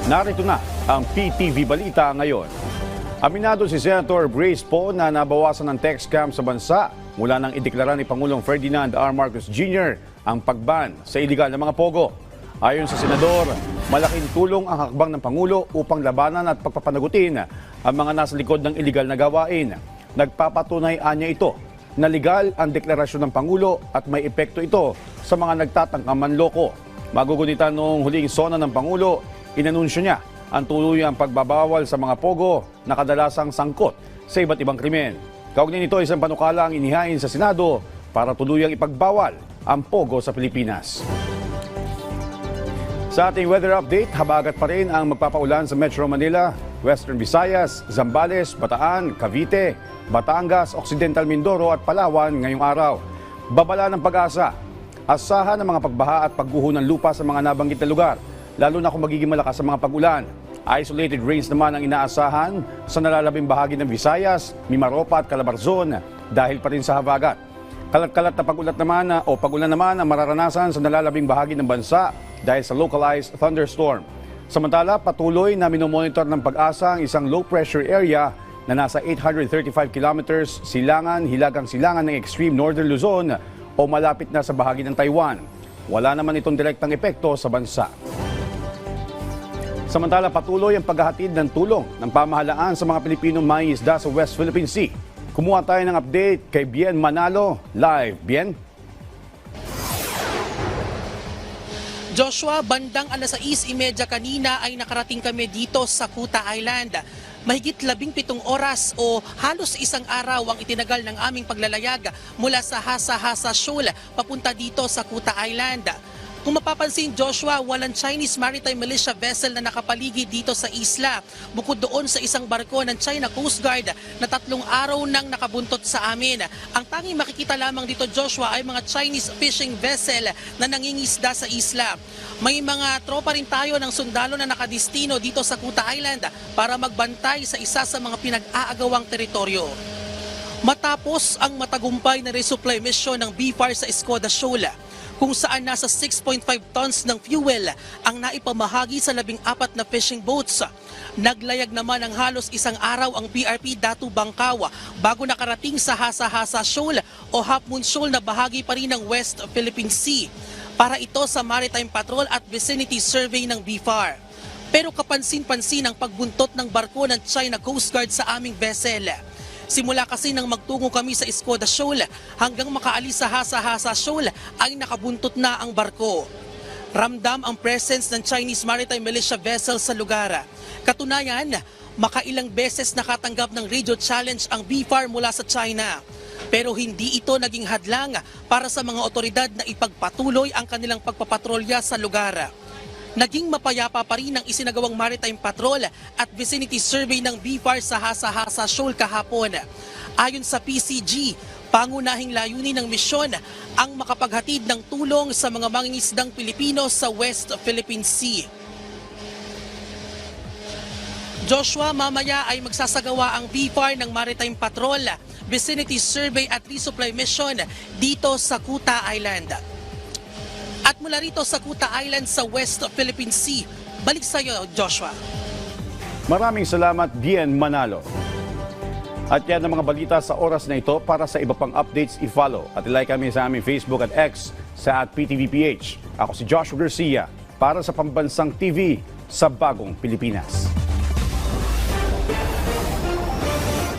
Narito na ang PTV Balita ngayon. Aminado si Senator Grace Poe na nabawasan ng tax scam sa bansa mula nang ideklara ni Pangulong Ferdinand R. Marcos Jr. ang pagban sa iligal na mga pogo. Ayon sa Senador, malaking tulong ang hakbang ng Pangulo upang labanan at pagpapanagutin ang mga nasa likod ng iligal na gawain. Nagpapatunay anya ito na legal ang deklarasyon ng Pangulo at may epekto ito sa mga nagtatangkang manloko. Magugunitan noong huling sona ng Pangulo, inanunsyo niya ang tuluyang pagbabawal sa mga pogo na kadalasang sangkot sa iba't ibang krimen. Kaugnay nito, isang panukala ang inihain sa Senado para tuluyang ipagbawal ang pogo sa Pilipinas. Sa ating weather update, habagat pa rin ang magpapaulan sa Metro Manila, Western Visayas, Zambales, Bataan, Cavite, Batangas, Occidental Mindoro at Palawan ngayong araw. Babala ng Pag-asa, asahan ng mga pagbaha at pagguho ng lupa sa mga nabanggit na lugar, lalo na kung magiging malakas ang mga pag-ulan. Isolated rains naman ang inaasahan sa nalalabing bahagi ng Visayas, Mimaropa at Calabarzon dahil pa rin sa habagat. Kalat-kalat na pag-ulan naman ang mararanasan sa nalalabing bahagi ng bansa dahil sa localized thunderstorm. Samantala, patuloy na minomonitor ng Pag-asa ang isang low-pressure area na nasa 835 kilometers hilagang silangan ng extreme northern Luzon o malapit na sa bahagi ng Taiwan. Wala naman itong direktang epekto sa bansa. Samantala, patuloy ang paghahatid ng tulong ng pamahalaan sa mga Pilipinong mangingisda sa West Philippine Sea. Kumuha tayo ng update kay Bien Manalo. Live, Bien. Joshua, bandang 6:30 kanina ay nakarating kami dito sa Kuta Island. Mahigit 17 oras o halos isang araw ang itinagal ng aming paglalayag mula sa Hasa-Hasa Shoal papunta dito sa Kuta Island. Kung mapapansin, Joshua, walang Chinese Maritime Militia vessel na nakapaligid dito sa isla. Bukod doon sa isang barko ng China Coast Guard na 3 araw nang nakabuntot sa amin. Ang tanging makikita lamang dito, Joshua, ay mga Chinese fishing vessel na nangingisda sa isla. May mga tropa rin tayo ng sundalo na nakadistino dito sa Kuta Island para magbantay sa isa sa mga pinag-aagawang teritoryo. Matapos ang matagumpay na resupply mission ng BFAR sa Escoda Shoal, kung saan nasa 6.5 tons ng fuel ang naipamahagi sa 14 na fishing boats. Naglayag naman ng halos isang araw ang BRP Datu Bangkaw bago nakarating sa Hasa-Hasa Shoal o Half Moon Shoal na bahagi pa rin ng West Philippine Sea. Para ito sa Maritime Patrol at Vicinity Survey ng BFAR. Pero kapansin-pansin ang pagbuntot ng barko ng China Coast Guard sa aming vessel. Simula kasi nang magtungo kami sa Escoda Shoal hanggang makaalis sa Hasa-Hasa Shoal ay nakabuntot na ang barko. Ramdam ang presence ng Chinese Maritime Militia vessel sa lugar. Katunayan, makailang beses nakatanggap ng radio challenge ang BFAR mula sa China. Pero hindi ito naging hadlang para sa mga otoridad na ipagpatuloy ang kanilang pagpapatrolya sa lugar. Naging mapayapa pa rin ang isinagawang Maritime Patrol at Vicinity Survey ng BFAR sa Hasa-Hasa Shoal kahapon. Ayon sa PCG, pangunahing layunin ng misyon ang makapaghatid ng tulong sa mga mangingisdang Pilipino sa West Philippine Sea. Joshua, mamaya ay magsasagawa ang BFAR ng Maritime Patrol, Vicinity Survey at Resupply Mission dito sa Kuta Island. At mula rito sa Kuta Island sa West Philippine Sea, balik sa iyo, Joshua. Maraming salamat, Bien Manalo. At yan ang mga balita sa oras na ito. Para sa iba pang updates, i-follow at i-like kami sa aming Facebook at X sa @PTVPH. Ako si Joshua Garcia para sa Pambansang TV sa Bagong Pilipinas.